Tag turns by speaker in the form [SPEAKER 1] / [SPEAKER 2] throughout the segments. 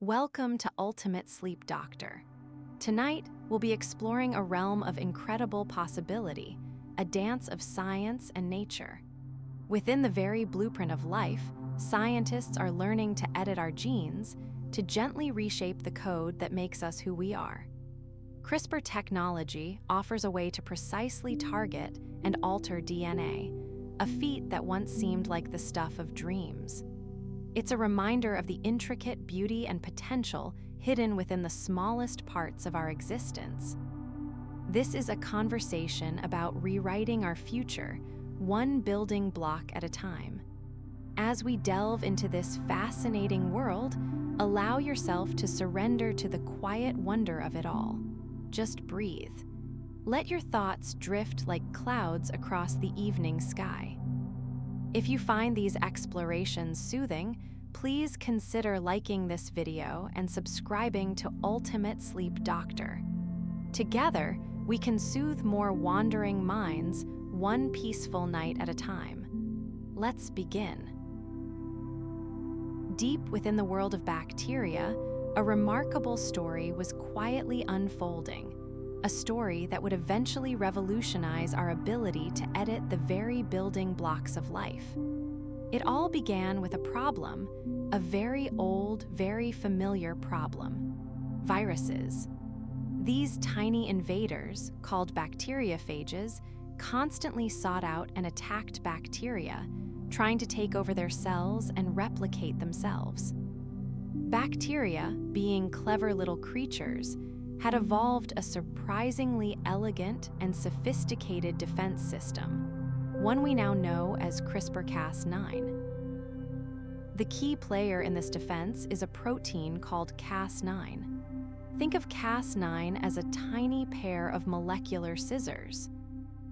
[SPEAKER 1] Welcome to Ultimate Sleep Doctor. Tonight, we'll be exploring a realm of incredible possibility, a dance of science and nature. Within the very blueprint of life, scientists are learning to edit our genes to gently reshape the code that makes us who we are. CRISPR technology offers a way to precisely target and alter DNA, a feat that once seemed like the stuff of dreams. It's a reminder of the intricate beauty and potential hidden within the smallest parts of our existence. This is a conversation about rewriting our future, one building block at a time. As we delve into this fascinating world, allow yourself to surrender to the quiet wonder of it all. Just breathe. Let your thoughts drift like clouds across the evening sky. If you find these explorations soothing, please consider liking this video and subscribing to Ultimate Sleep Doctor. Together, we can soothe more wandering minds, one peaceful night at a time. Let's begin. Deep within the world of bacteria, a remarkable story was quietly unfolding, a story that would eventually revolutionize our ability to edit the very building blocks of life. It all began with a problem, a very old, very familiar problem: viruses. These tiny invaders, called bacteriophages, constantly sought out and attacked bacteria, trying to take over their cells and replicate themselves. Bacteria, being clever little creatures, had evolved a surprisingly elegant and sophisticated defense system, one we now know as CRISPR-Cas9. The key player in this defense is a protein called Cas9. Think of Cas9 as a tiny pair of molecular scissors.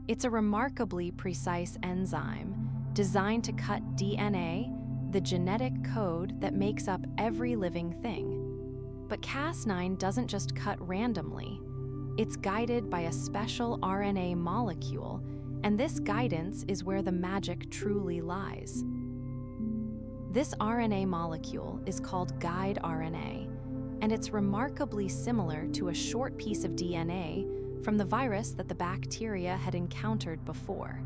[SPEAKER 1] It's a remarkably precise enzyme designed to cut DNA, the genetic code that makes up every living thing. But Cas9 doesn't just cut randomly. It's guided by a special RNA molecule, and this guidance is where the magic truly lies. This RNA molecule is called guide RNA, and it's remarkably similar to a short piece of DNA from the virus that the bacteria had encountered before.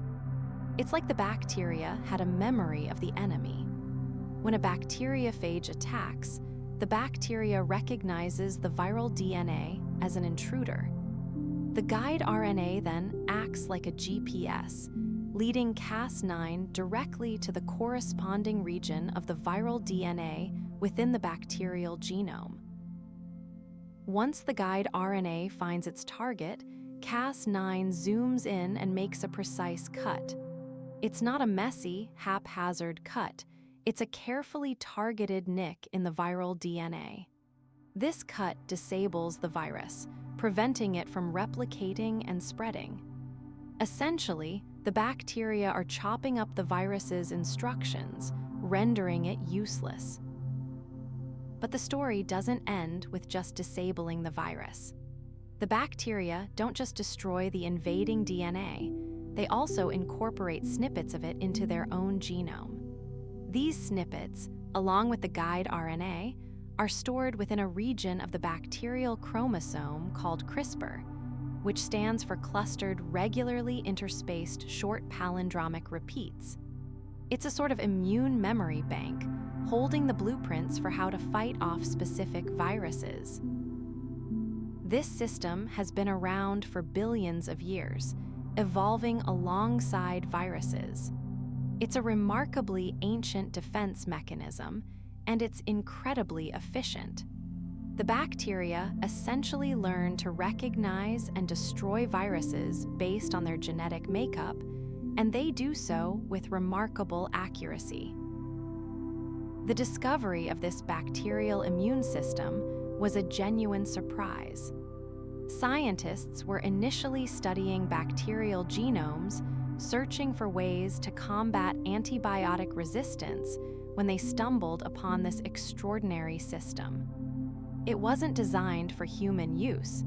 [SPEAKER 1] It's like the bacteria had a memory of the enemy. When a bacteriophage attacks, the bacteria recognizes the viral DNA as an intruder. The guide RNA then acts like a GPS, leading Cas9 directly to the corresponding region of the viral DNA within the bacterial genome. Once the guide RNA finds its target, Cas9 zooms in and makes a precise cut. It's not a messy, haphazard cut. It's a carefully targeted nick in the viral DNA. This cut disables the virus, preventing it from replicating and spreading. Essentially, the bacteria are chopping up the virus's instructions, rendering it useless. But the story doesn't end with just disabling the virus. The bacteria don't just destroy the invading DNA, they also incorporate snippets of it into their own genome. These snippets, along with the guide RNA, are stored within a region of the bacterial chromosome called CRISPR, which stands for clustered, regularly interspaced short palindromic repeats. It's a sort of immune memory bank, holding the blueprints for how to fight off specific viruses. This system has been around for billions of years, evolving alongside viruses. It's a remarkably ancient defense mechanism, and it's incredibly efficient. The bacteria essentially learn to recognize and destroy viruses based on their genetic makeup, and they do so with remarkable accuracy. The discovery of this bacterial immune system was a genuine surprise. Scientists were initially studying bacterial genomes, searching for ways to combat antibiotic resistance when they stumbled upon this extraordinary system. It wasn't designed for human use.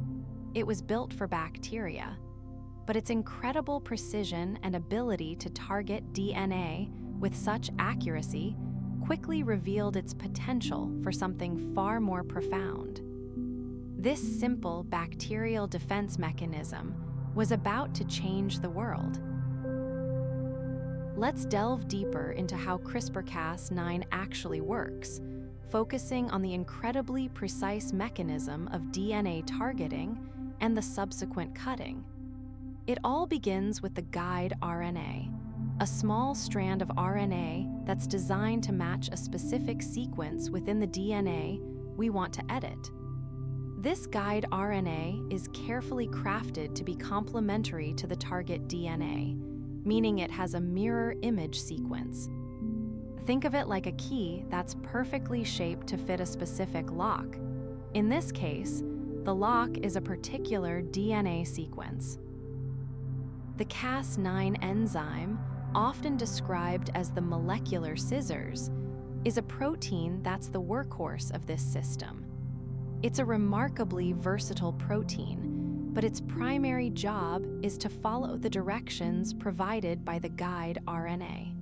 [SPEAKER 1] It was built for bacteria. But its incredible precision and ability to target DNA with such accuracy quickly revealed its potential for something far more profound. This simple bacterial defense mechanism was about to change the world. Let's delve deeper into how CRISPR-Cas9 actually works, focusing on the incredibly precise mechanism of DNA targeting and the subsequent cutting. It all begins with the guide RNA, a small strand of RNA that's designed to match a specific sequence within the DNA we want to edit. This guide RNA is carefully crafted to be complementary to the target DNA, meaning it has a mirror image sequence. Think of it like a key that's perfectly shaped to fit a specific lock. In this case, the lock is a particular DNA sequence. The Cas9 enzyme, often described as the molecular scissors, is a protein that's the workhorse of this system. It's a remarkably versatile protein, but its primary job is to follow the directions provided by the guide RNA.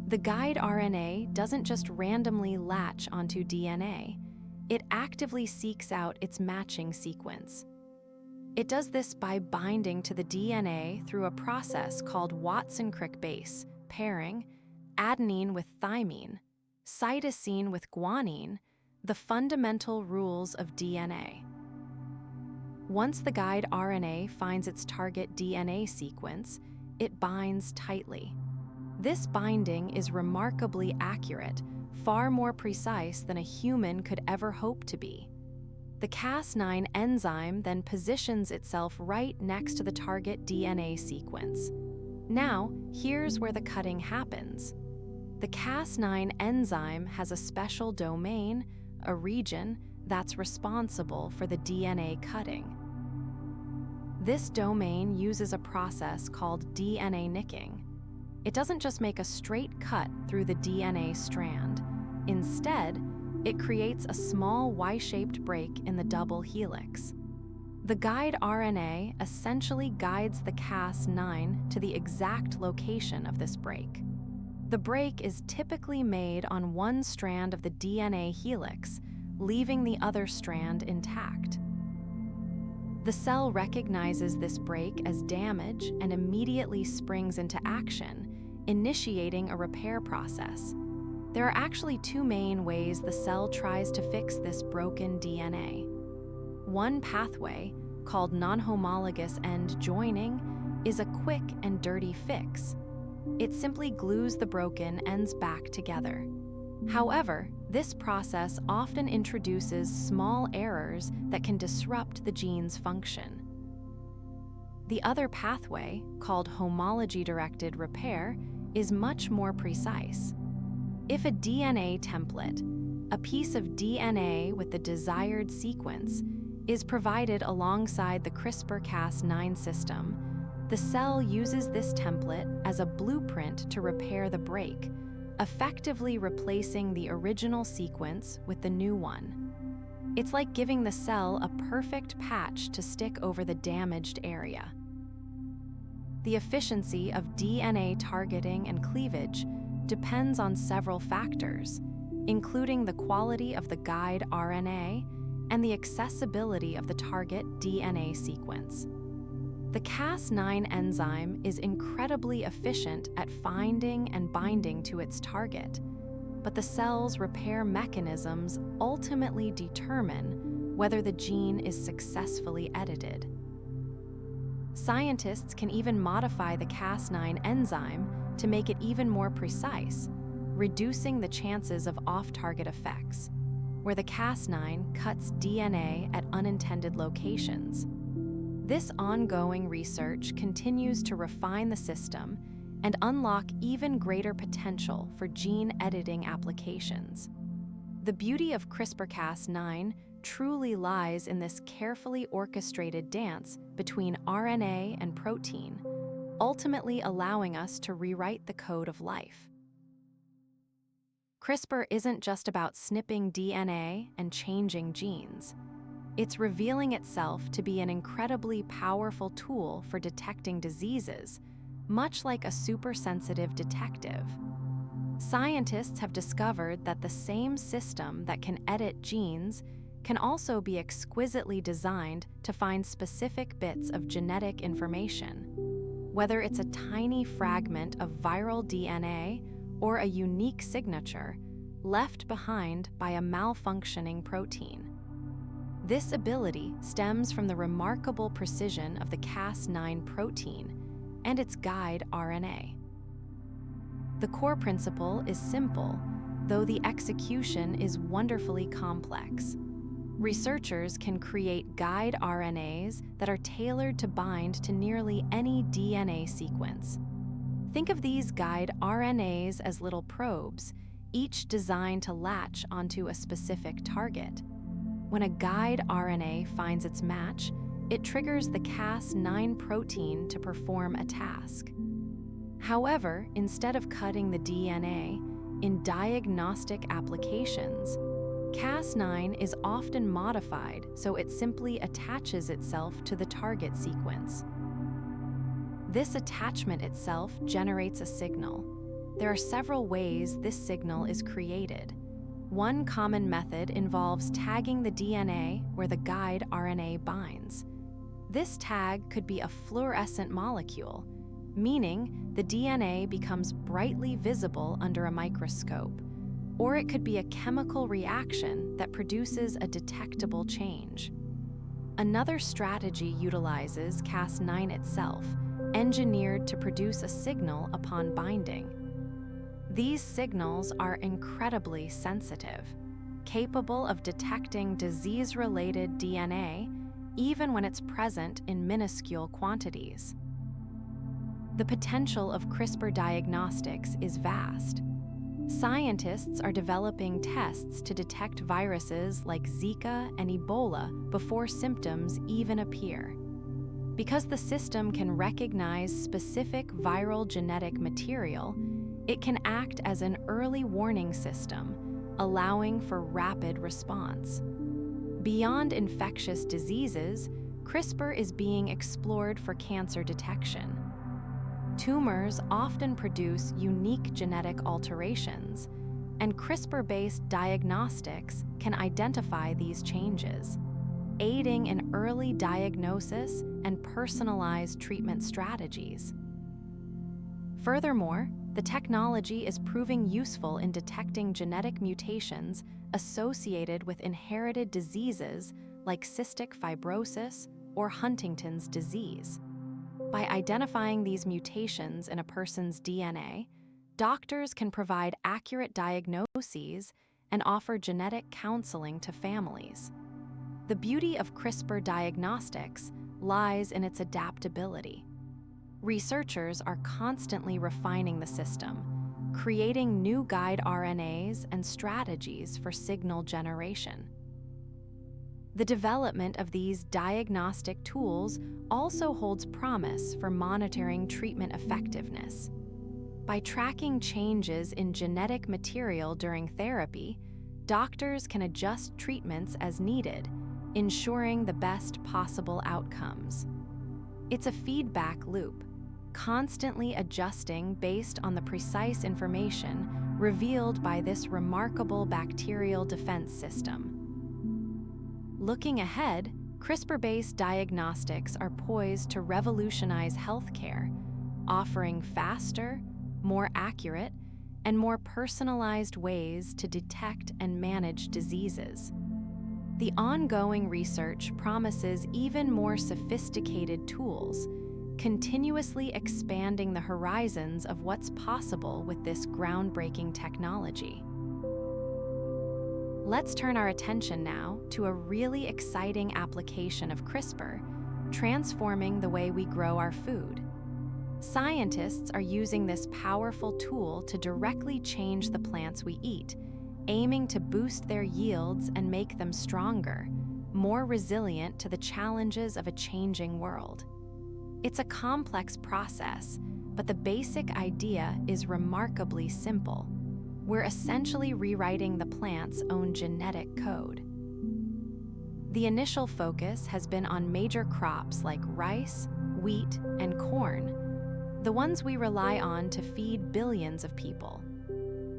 [SPEAKER 1] The guide RNA doesn't just randomly latch onto DNA, it actively seeks out its matching sequence. It does this by binding to the DNA through a process called Watson-Crick base pairing, adenine with thymine, cytosine with guanine, the fundamental rules of DNA. Once the guide RNA finds its target DNA sequence, it binds tightly. This binding is remarkably accurate, far more precise than a human could ever hope to be. The Cas9 enzyme then positions itself right next to the target DNA sequence. Now, here's where the cutting happens. The Cas9 enzyme has a special domain, a region, that's responsible for the DNA cutting. This domain uses a process called DNA nicking. It doesn't just make a straight cut through the DNA strand. Instead, it creates a small Y-shaped break in the double helix. The guide RNA essentially guides the Cas9 to the exact location of this break. The break is typically made on one strand of the DNA helix, leaving the other strand intact. The cell recognizes this break as damage and immediately springs into action, initiating a repair process. There are actually two main ways the cell tries to fix this broken DNA. One pathway, called non-homologous end joining, is a quick and dirty fix. It simply glues the broken ends back together. However, this process often introduces small errors that can disrupt the gene's function. The other pathway, called homology-directed repair, is much more precise. If a DNA template, a piece of DNA with the desired sequence, is provided alongside the CRISPR-Cas9 system, the cell uses this template as a blueprint to repair the break, effectively replacing the original sequence with the new one. It's like giving the cell a perfect patch to stick over the damaged area. The efficiency of DNA targeting and cleavage depends on several factors, including the quality of the guide RNA and the accessibility of the target DNA sequence. The Cas9 enzyme is incredibly efficient at finding and binding to its target, but the cell's repair mechanisms ultimately determine whether the gene is successfully edited. Scientists can even modify the Cas9 enzyme to make it even more precise, reducing the chances of off-target effects, where the Cas9 cuts DNA at unintended locations. This ongoing research continues to refine the system and unlock even greater potential for gene editing applications. The beauty of CRISPR-Cas9 truly lies in this carefully orchestrated dance between RNA and protein, ultimately allowing us to rewrite the code of life. CRISPR isn't just about snipping DNA and changing genes. It's revealing itself to be an incredibly powerful tool for detecting diseases, much like a supersensitive detective. Scientists have discovered that the same system that can edit genes can also be exquisitely designed to find specific bits of genetic information. Whether it's a tiny fragment of viral DNA or a unique signature left behind by a malfunctioning protein. This ability stems from the remarkable precision of the Cas9 protein and its guide RNA. The core principle is simple, though the execution is wonderfully complex. Researchers can create guide RNAs that are tailored to bind to nearly any DNA sequence. Think of these guide RNAs as little probes, each designed to latch onto a specific target. When a guide RNA finds its match, it triggers the Cas9 protein to perform a task. However, instead of cutting the DNA, in diagnostic applications, Cas9 is often modified so it simply attaches itself to the target sequence. This attachment itself generates a signal. There are several ways this signal is created. One common method involves tagging the DNA where the guide RNA binds. This tag could be a fluorescent molecule, meaning the DNA becomes brightly visible under a microscope, or it could be a chemical reaction that produces a detectable change. Another strategy utilizes Cas9 itself, engineered to produce a signal upon binding. These signals are incredibly sensitive, capable of detecting disease-related DNA even when it's present in minuscule quantities. The potential of CRISPR diagnostics is vast. Scientists are developing tests to detect viruses like Zika and Ebola before symptoms even appear. Because the system can recognize specific viral genetic material, it can act as an early warning system, allowing for rapid response. Beyond infectious diseases, CRISPR is being explored for cancer detection. Tumors often produce unique genetic alterations, and CRISPR-based diagnostics can identify these changes, aiding in early diagnosis and personalized treatment strategies. Furthermore, the technology is proving useful in detecting genetic mutations associated with inherited diseases like cystic fibrosis or Huntington's disease. By identifying these mutations in a person's DNA, doctors can provide accurate diagnoses and offer genetic counseling to families. The beauty of CRISPR diagnostics lies in its adaptability. Researchers are constantly refining the system, creating new guide RNAs and strategies for signal generation. The development of these diagnostic tools also holds promise for monitoring treatment effectiveness. By tracking changes in genetic material during therapy, doctors can adjust treatments as needed, ensuring the best possible outcomes. It's a feedback loop, constantly adjusting based on the precise information revealed by this remarkable bacterial defense system. Looking ahead, CRISPR-based diagnostics are poised to revolutionize healthcare, offering faster, more accurate, and more personalized ways to detect and manage diseases. The ongoing research promises even more sophisticated tools, continuously expanding the horizons of what's possible with this groundbreaking technology. Let's turn our attention now to a really exciting application of CRISPR, transforming the way we grow our food. Scientists are using this powerful tool to directly change the plants we eat, aiming to boost their yields and make them stronger, more resilient to the challenges of a changing world. It's a complex process, but the basic idea is remarkably simple. We're essentially rewriting the plant's own genetic code. The initial focus has been on major crops like rice, wheat, and corn, the ones we rely on to feed billions of people.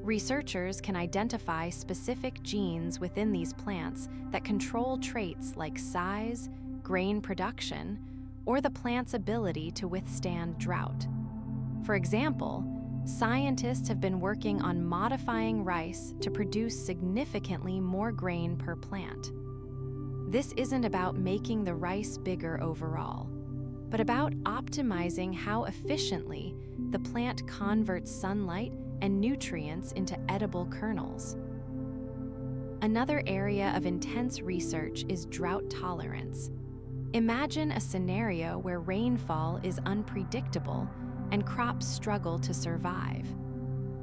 [SPEAKER 1] Researchers can identify specific genes within these plants that control traits like size, grain production, or the plant's ability to withstand drought. For example, scientists have been working on modifying rice to produce significantly more grain per plant. This isn't about making the rice bigger overall, but about optimizing how efficiently the plant converts sunlight and nutrients into edible kernels. Another area of intense research is drought tolerance. Imagine a scenario where rainfall is unpredictable and crops struggle to survive.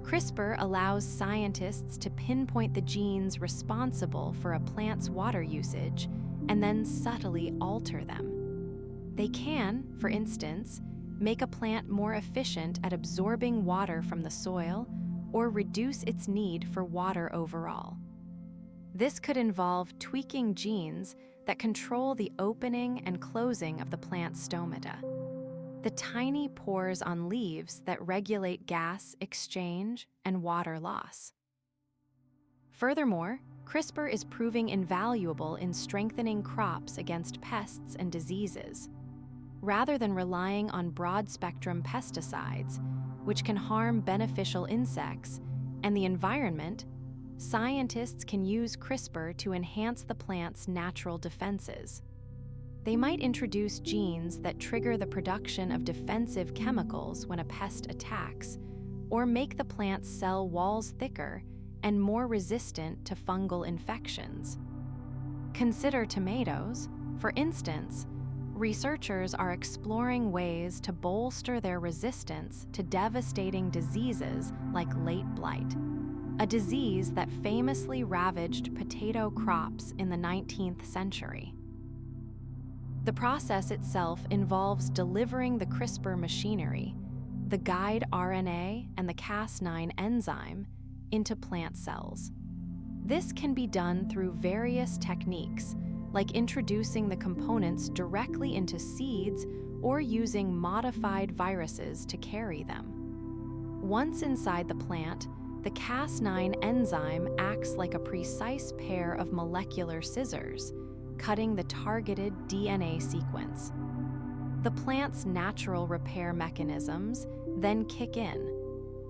[SPEAKER 1] CRISPR allows scientists to pinpoint the genes responsible for a plant's water usage and then subtly alter them. They can, for instance, make a plant more efficient at absorbing water from the soil or reduce its need for water overall. This could involve tweaking genes that control the opening and closing of the plant's stomata, the tiny pores on leaves that regulate gas exchange and water loss. Furthermore, CRISPR is proving invaluable in strengthening crops against pests and diseases. Rather than relying on broad-spectrum pesticides, which can harm beneficial insects and the environment, scientists can use CRISPR to enhance the plant's natural defenses. They might introduce genes that trigger the production of defensive chemicals when a pest attacks, or make the plant's cell walls thicker and more resistant to fungal infections. Consider tomatoes. For instance, researchers are exploring ways to bolster their resistance to devastating diseases like late blight, a disease that famously ravaged potato crops in the 19th century. The process itself involves delivering the CRISPR machinery, the guide RNA and the Cas9 enzyme, into plant cells. This can be done through various techniques, like introducing the components directly into seeds or using modified viruses to carry them. Once inside the plant, the Cas9 enzyme acts like a precise pair of molecular scissors, cutting the targeted DNA sequence. The plant's natural repair mechanisms then kick in,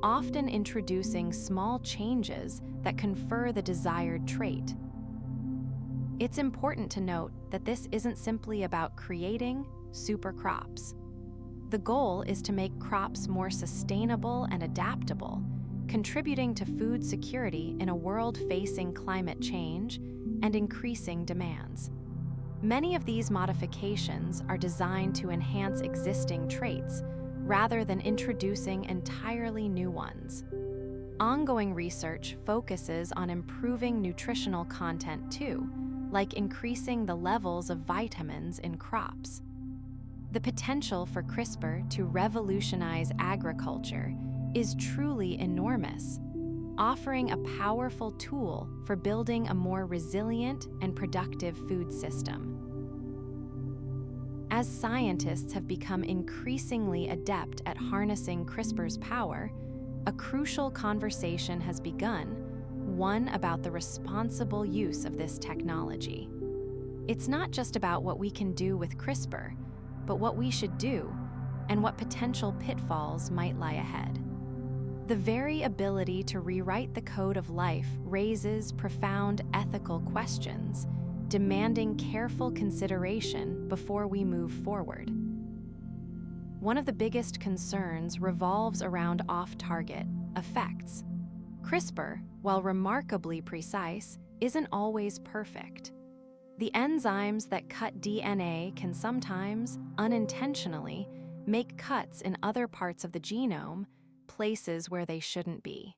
[SPEAKER 1] often introducing small changes that confer the desired trait. It's important to note that this isn't simply about creating super crops. The goal is to make crops more sustainable and adaptable, contributing to food security in a world facing climate change and increasing demands. Many of these modifications are designed to enhance existing traits rather than introducing entirely new ones. Ongoing research focuses on improving nutritional content too, like increasing the levels of vitamins in crops. The potential for CRISPR to revolutionize agriculture is truly enormous, offering a powerful tool for building a more resilient and productive food system. As scientists have become increasingly adept at harnessing CRISPR's power, a crucial conversation has begun, one about the responsible use of this technology. It's not just about what we can do with CRISPR, but what we should do and what potential pitfalls might lie ahead. The very ability to rewrite the code of life raises profound ethical questions, demanding careful consideration before we move forward. One of the biggest concerns revolves around off-target effects. CRISPR, while remarkably precise, isn't always perfect. The enzymes that cut DNA can sometimes, unintentionally, make cuts in other parts of the genome, places where they shouldn't be.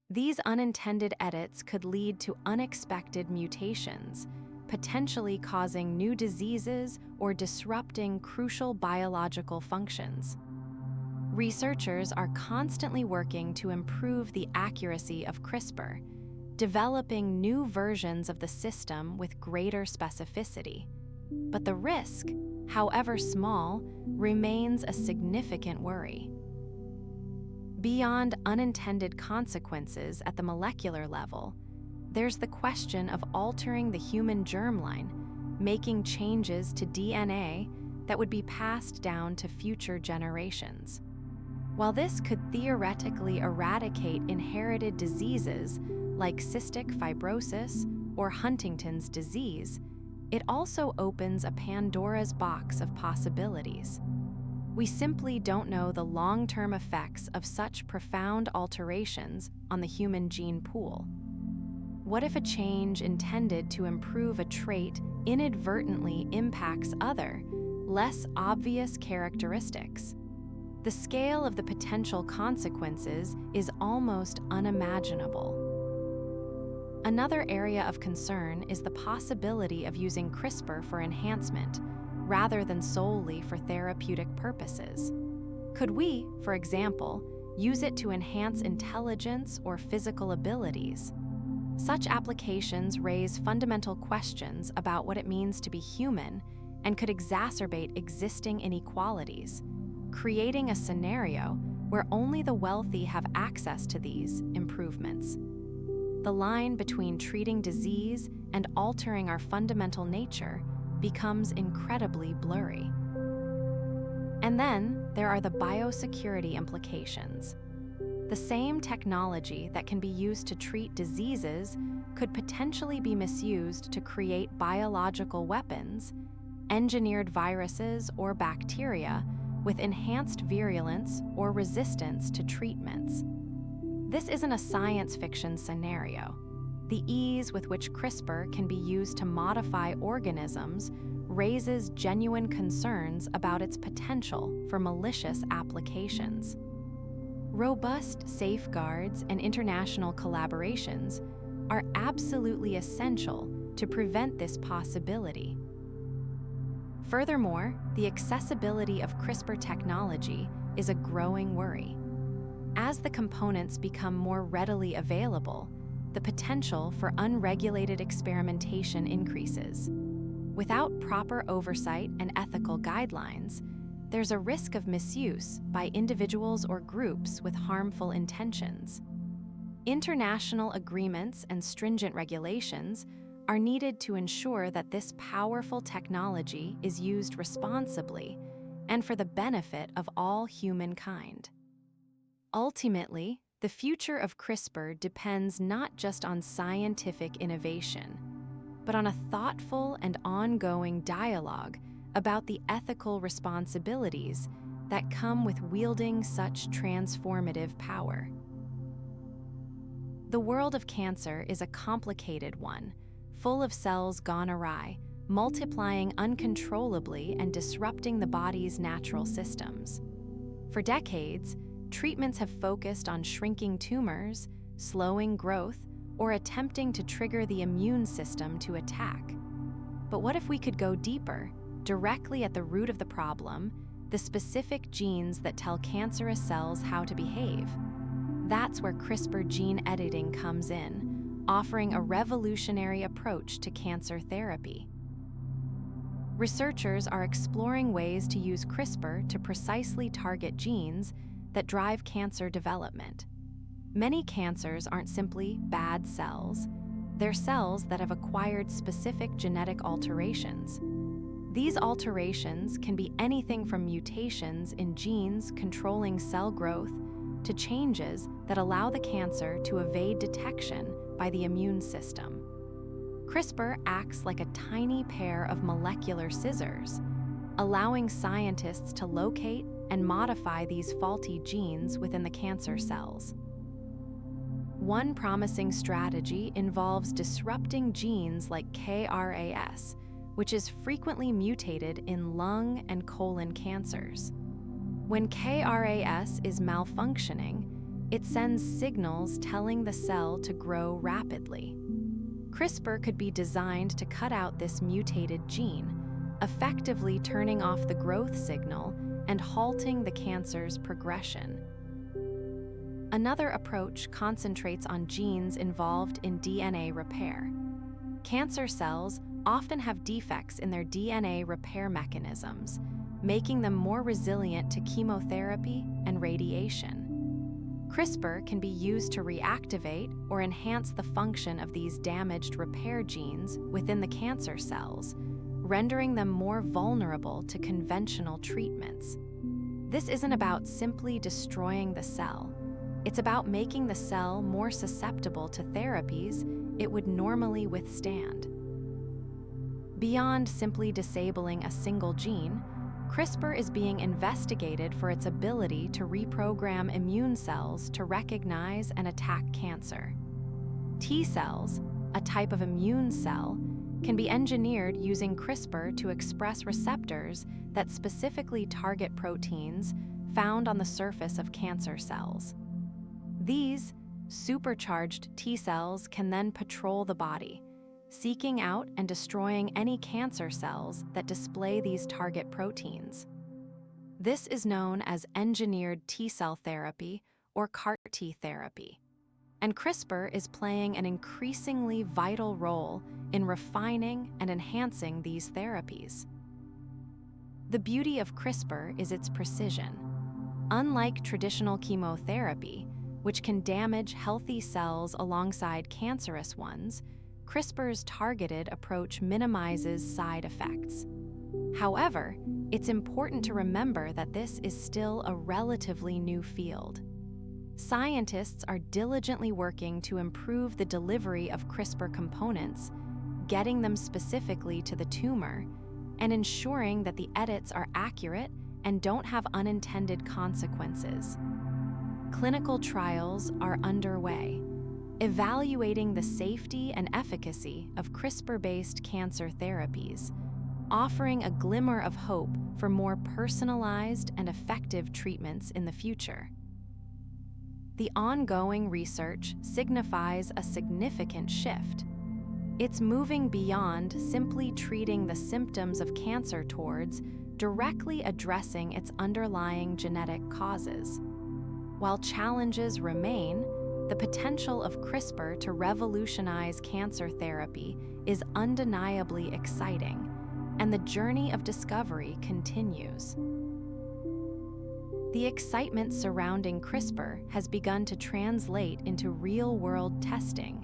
[SPEAKER 1] These unintended edits could lead to unexpected mutations, potentially causing new diseases or disrupting crucial biological functions. Researchers are constantly working to improve the accuracy of CRISPR, developing new versions of the system with greater specificity. But the risk, however small, remains a significant worry. Beyond unintended consequences at the molecular level, there's the question of altering the human germline, making changes to DNA that would be passed down to future generations. While this could theoretically eradicate inherited diseases like cystic fibrosis or Huntington's disease, it also opens a Pandora's box of possibilities. We simply don't know the long-term effects of such profound alterations on the human gene pool. What if a change intended to improve a trait inadvertently impacts other, less obvious characteristics? The scale of the potential consequences is almost unimaginable. Another area of concern is the possibility of using CRISPR for enhancement, rather than solely for therapeutic purposes. Could we, for example, use it to enhance intelligence or physical abilities? Such applications raise fundamental questions about what it means to be human and could exacerbate existing inequalities, creating a scenario where only the wealthy have access to these improvements. The line between treating disease and altering our fundamental nature becomes incredibly blurry. And then there are the biosecurity implications. The same technology that can be used to treat diseases could potentially be misused to create biological weapons, engineered viruses or bacteria with enhanced virulence or resistance to treatments. This isn't a science fiction scenario. The ease with which CRISPR can be used to modify organisms raises genuine concerns about its potential for malicious applications. Robust safeguards and international collaborations are absolutely essential to prevent this possibility. Furthermore, the accessibility of CRISPR technology is a growing worry. As the components become more readily available, the potential for unregulated experimentation increases. Without proper oversight and ethical guidelines, there's a risk of misuse by individuals or groups with harmful intentions. International agreements and stringent regulations are needed to ensure that this powerful technology is used responsibly and for the benefit of all humankind. Ultimately, the future of CRISPR depends not just on scientific innovation, but on a thoughtful and ongoing dialogue about the ethical responsibilities that come with wielding such transformative power. The world of cancer is a complicated one, full of cells gone awry, multiplying uncontrollably and disrupting the body's natural systems. For decades, treatments have focused on shrinking tumors, slowing growth, or attempting to trigger the immune system to attack. But what if we could go deeper, directly at the root of the problem, the specific genes that tell cancerous cells how to behave? That's where CRISPR gene editing comes in, offering a revolutionary approach to cancer therapy. Researchers are exploring ways to use CRISPR to precisely target genes that drive cancer development. Many cancers aren't simply bad cells. They're cells that have acquired specific genetic alterations. These alterations can be anything from mutations in genes controlling cell growth to changes that allow the cancer to evade detection by the immune system. CRISPR acts like a tiny pair of molecular scissors, allowing scientists to locate and modify these faulty genes within the cancer cells. One promising strategy involves disrupting genes like KRAS, which is frequently mutated in lung and colon cancers. When KRAS is malfunctioning, it sends signals telling the cell to grow rapidly. CRISPR could be designed to cut out this mutated gene, effectively turning off the growth signal and halting the cancer's progression. Another approach concentrates on genes involved in DNA repair. Cancer cells often have defects in their DNA repair mechanisms, making them more resilient to chemotherapy and radiation. CRISPR can be used to reactivate or enhance the function of these damaged repair genes within the cancer cells, rendering them more vulnerable to conventional treatments. This isn't about simply destroying the cell. It's about making the cell more susceptible to therapies it would normally withstand. Beyond simply disabling a single gene, CRISPR is being investigated for its ability to reprogram immune cells to recognize and attack cancer. T cells, a type of immune cell, can be engineered using CRISPR to express receptors that specifically target proteins found on the surface of cancer cells. These supercharged T cells can then patrol the body, seeking out and destroying any cancer cells that display these target proteins. This is known as engineered T cell therapy or CAR-T therapy, and CRISPR is playing an increasingly vital role in refining and enhancing these therapies. The beauty of CRISPR is its precision. Unlike traditional chemotherapy, which can damage healthy cells alongside cancerous ones, CRISPR's targeted approach minimizes side effects. However, it's important to remember that this is still a relatively new field. Scientists are diligently working to improve the delivery of CRISPR components, getting them specifically to the tumor, and ensuring that the edits are accurate and don't have unintended consequences. Clinical trials are underway, evaluating the safety and efficacy of CRISPR-based cancer therapies, offering a glimmer of hope for more personalized and effective treatments in the future. The ongoing research signifies a significant shift. It's moving beyond simply treating the symptoms of cancer towards directly addressing its underlying genetic causes. While challenges remain, the potential of CRISPR to revolutionize cancer therapy is undeniably exciting, and the journey of discovery continues. The excitement surrounding CRISPR has begun to translate into real-world testing,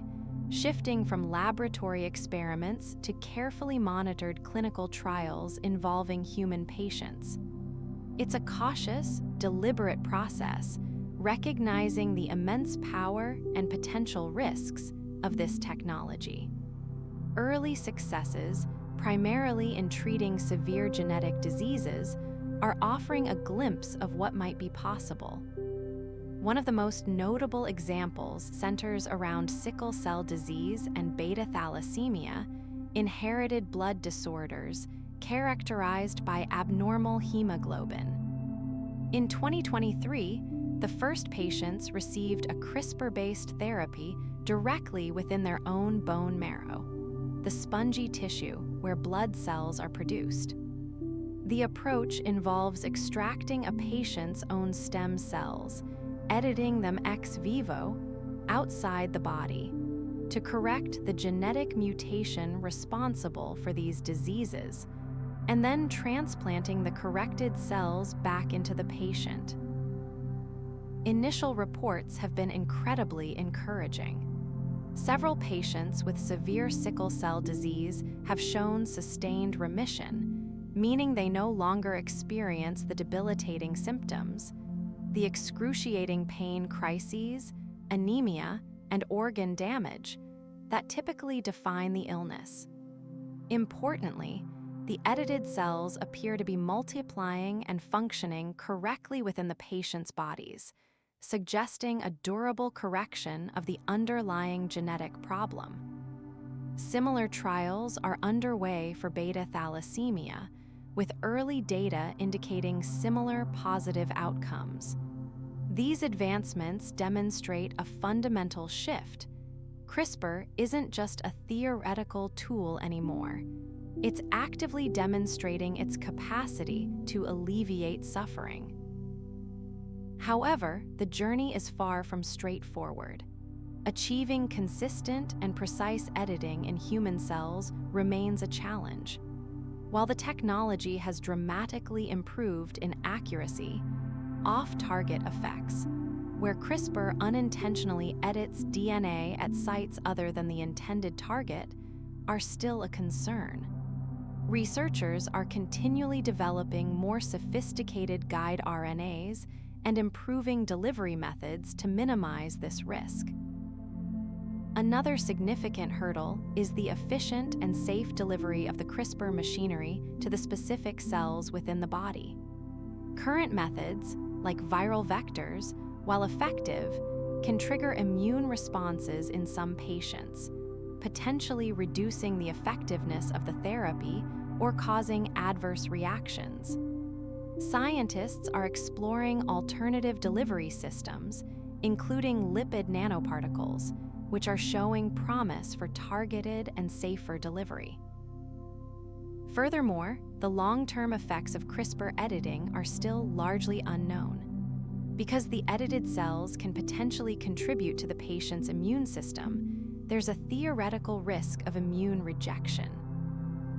[SPEAKER 1] shifting from laboratory experiments to carefully monitored clinical trials involving human patients. It's a cautious, deliberate process, recognizing the immense power and potential risks of this technology. Early successes, primarily in treating severe genetic diseases, are offering a glimpse of what might be possible. One of the most notable examples centers around sickle cell disease and beta thalassemia, inherited blood disorders characterized by abnormal hemoglobin. In 2023, the first patients received a CRISPR-based therapy directly within their own bone marrow, the spongy tissue where blood cells are produced. The approach involves extracting a patient's own stem cells, editing them ex vivo, outside the body, to correct the genetic mutation responsible for these diseases, and then transplanting the corrected cells back into the patient. Initial reports have been incredibly encouraging. Several patients with severe sickle cell disease have shown sustained remission, meaning they no longer experience the debilitating symptoms, the excruciating pain crises, anemia, and organ damage that typically define the illness. Importantly, the edited cells appear to be multiplying and functioning correctly within the patient's bodies, suggesting a durable correction of the underlying genetic problem. Similar trials are underway for beta thalassemia, with early data indicating similar positive outcomes. These advancements demonstrate a fundamental shift. CRISPR isn't just a theoretical tool anymore. It's actively demonstrating its capacity to alleviate suffering. However, the journey is far from straightforward. Achieving consistent and precise editing in human cells remains a challenge. While the technology has dramatically improved in accuracy, off-target effects, where CRISPR unintentionally edits DNA at sites other than the intended target, are still a concern. Researchers are continually developing more sophisticated guide RNAs and improving delivery methods to minimize this risk. Another significant hurdle is the efficient and safe delivery of the CRISPR machinery to the specific cells within the body. Current methods, like viral vectors, while effective, can trigger immune responses in some patients, potentially reducing the effectiveness of the therapy or causing adverse reactions. Scientists are exploring alternative delivery systems, including lipid nanoparticles, which are showing promise for targeted and safer delivery. Furthermore, the long-term effects of CRISPR editing are still largely unknown. Because the edited cells can potentially contribute to the patient's immune system, there's a theoretical risk of immune rejection.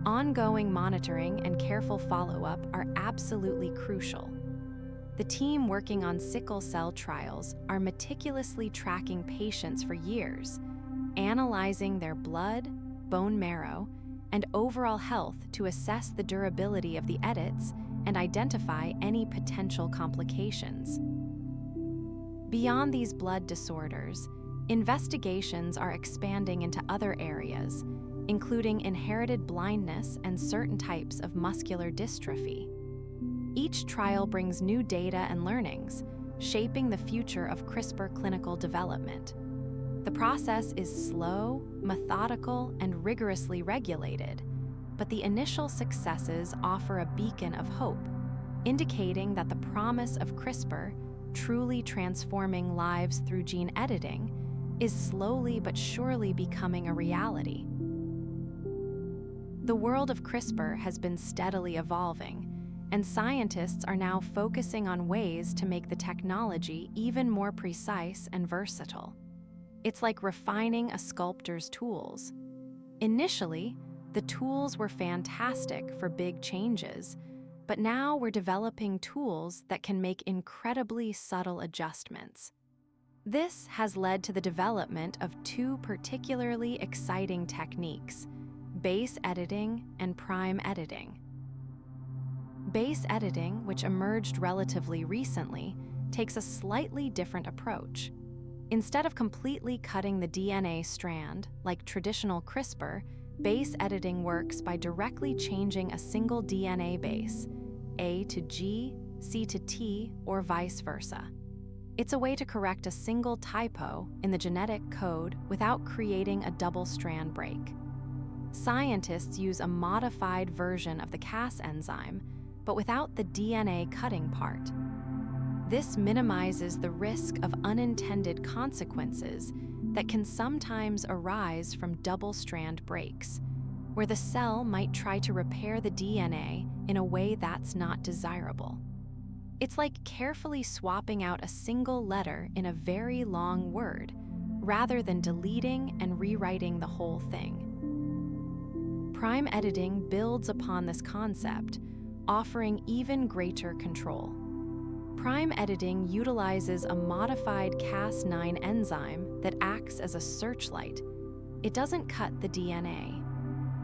[SPEAKER 1] Ongoing monitoring and careful follow-up are absolutely crucial. The team working on sickle cell trials are meticulously tracking patients for years, analyzing their blood, bone marrow, and overall health to assess the durability of the edits and identify any potential complications. Beyond these blood disorders, investigations are expanding into other areas, including inherited blindness and certain types of muscular dystrophy. Each trial brings new data and learnings, shaping the future of CRISPR clinical development. The process is slow, methodical, and rigorously regulated, but the initial successes offer a beacon of hope, indicating that the promise of CRISPR, truly transforming lives through gene editing, is slowly but surely becoming a reality. The world of CRISPR has been steadily evolving, and scientists are now focusing on ways to make the technology even more precise and versatile. It's like refining a sculptor's tools. Initially, the tools were fantastic for big changes, but now we're developing tools that can make incredibly subtle adjustments. This has led to the development of two particularly exciting techniques: base editing and prime editing. Base editing, which emerged relatively recently, takes a slightly different approach. Instead of completely cutting the DNA strand, like traditional CRISPR, base editing works by directly changing a single DNA base, A to G, C to T, or vice versa. It's a way to correct a single typo in the genetic code without creating a double-strand break. Scientists use a modified version of the Cas enzyme, but without the DNA cutting part. This minimizes the risk of unintended consequences that can sometimes arise from double-strand breaks, where the cell might try to repair the DNA in a way that's not desirable. It's like carefully swapping out a single letter in a very long word, rather than deleting and rewriting the whole thing. Prime editing builds upon this concept, offering even greater control. Prime editing utilizes a modified Cas9 enzyme that acts as a searchlight. It doesn't cut the DNA.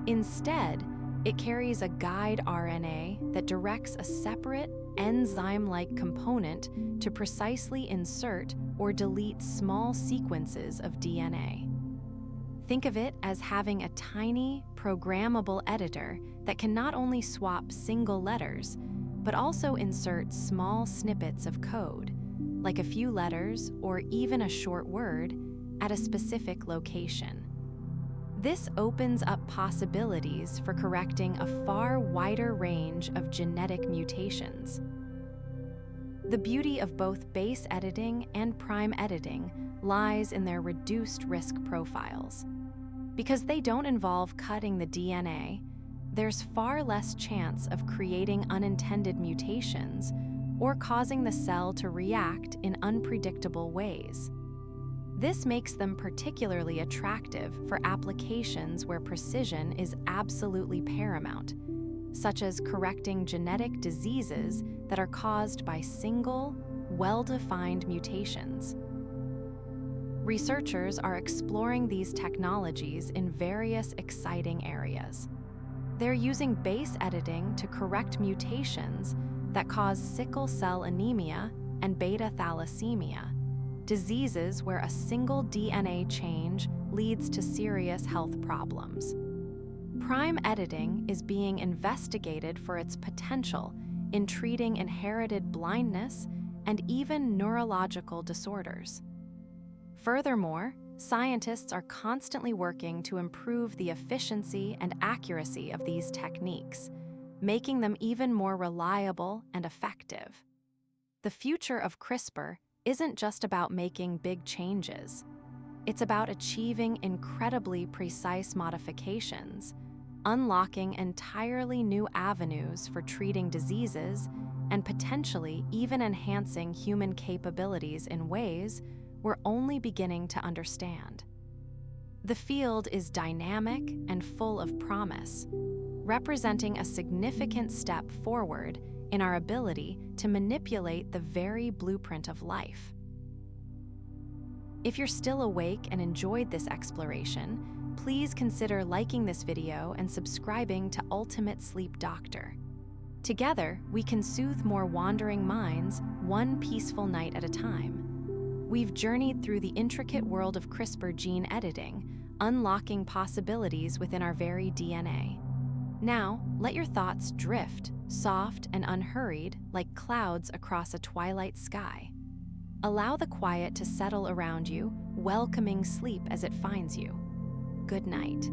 [SPEAKER 1] Instead, it carries a guide RNA that directs a separate, enzyme-like component to precisely insert or delete small sequences of DNA. Think of it as having a tiny, programmable editor that can not only swap single letters, but also insert small snippets of code, like a few letters or even a short word, at a specific location. This opens up possibilities for correcting a far wider range of genetic mutations. The beauty of both base editing and prime editing lies in their reduced risk profiles. Because they don't involve cutting the DNA, there's far less chance of creating unintended mutations or causing the cell to react in unpredictable ways. This makes them particularly attractive for applications where precision is absolutely paramount, such as correcting genetic diseases that are caused by single, well-defined mutations. Researchers are exploring these technologies in various exciting areas. They're using base editing to correct mutations that cause sickle cell anemia and beta thalassemia, diseases where a single DNA change leads to serious health problems. Prime editing is being investigated for its potential in treating inherited blindness and even neurological disorders. Furthermore, scientists are constantly working to improve the efficiency and accuracy of these techniques, making them even more reliable and effective. The future of CRISPR isn't just about making big changes. It's about achieving incredibly precise modifications, unlocking entirely new avenues for treating diseases, and potentially even enhancing human capabilities in ways we're only beginning to understand. The field is dynamic and full of promise, representing a significant step forward in our ability to manipulate the very blueprint of life. If you're still awake and enjoyed this exploration, please consider liking this video and subscribing to Ultimate Sleep Doctor. Together, we can soothe more wandering minds one peaceful night at a time. We've journeyed through the intricate world of CRISPR gene editing, unlocking possibilities within our very DNA. Now, let your thoughts drift, soft and unhurried, like clouds across a twilight sky. Allow the quiet to settle around you, welcoming sleep as it finds you. Good night.